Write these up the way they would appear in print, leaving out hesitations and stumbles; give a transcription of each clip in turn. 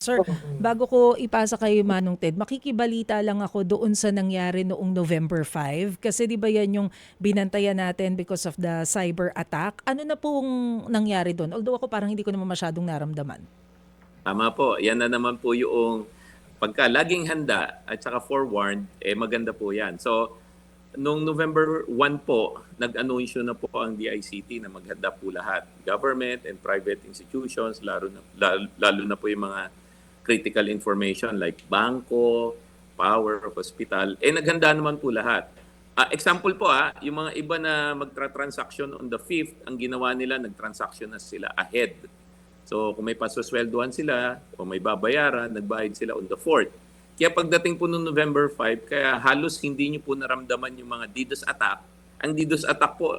Sir, bago ko ipasa kay Manong Ted, makikibalita lang ako doon sa nangyari noong November 5. Kasi di ba yan yung binantayan natin because of the cyber attack? Ano na pong nangyari doon? Although ako parang hindi ko naman masyadong naramdaman. Tama po. Yan na naman po yung pagka laging handa at saka forewarned, maganda po yan. So, noong November 1 po, nag-anunsyo na po ang DICT na maghanda po lahat. Government and private institutions, lalo na po yung mga critical information like bangko, power, hospital. Naghanda naman po lahat. Example po, yung mga iba na magtra-transaction on the 5th, ang ginawa nila, nag-transaction na sila ahead. So kung may pasusweldohan sila o may babayaran, nagbayad sila on the 4th. Kaya pagdating po noong November 5, kaya halos hindi nyo po naramdaman yung mga DDoS attack. Ang DDoS attack po,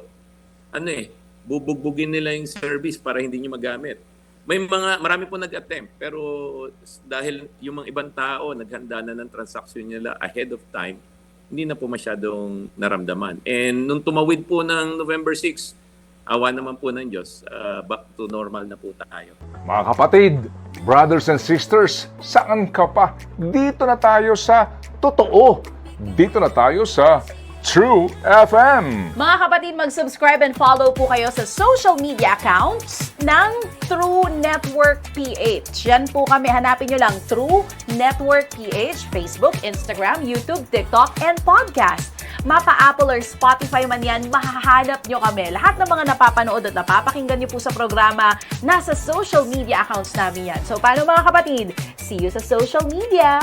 bubugbugin nila yung service para hindi nyo magamit. Marami po nag-attempt, pero dahil yung mga ibang tao naghanda na ng transaction nila ahead of time, hindi na po masyadong naramdaman. And nung tumawid po ng November 6, awa naman po ng Diyos, back to normal na po tayo. Mga kapatid, brothers and sisters, saan ka pa? Dito na tayo sa totoo. Dito na tayo sa True FM. Mga kapatid, mag-subscribe and follow po kayo sa social media accounts ng True Network PH. Yan po kami, hanapin nyo lang True Network PH, Facebook, Instagram, YouTube, TikTok, and podcast. Mapa Apple or Spotify man yan, mahahanap nyo kami. Lahat ng mga napapanood at napapakinggan nyo po sa programa, nasa social media accounts namin yan. So, paano mga kapatid? See you sa social media!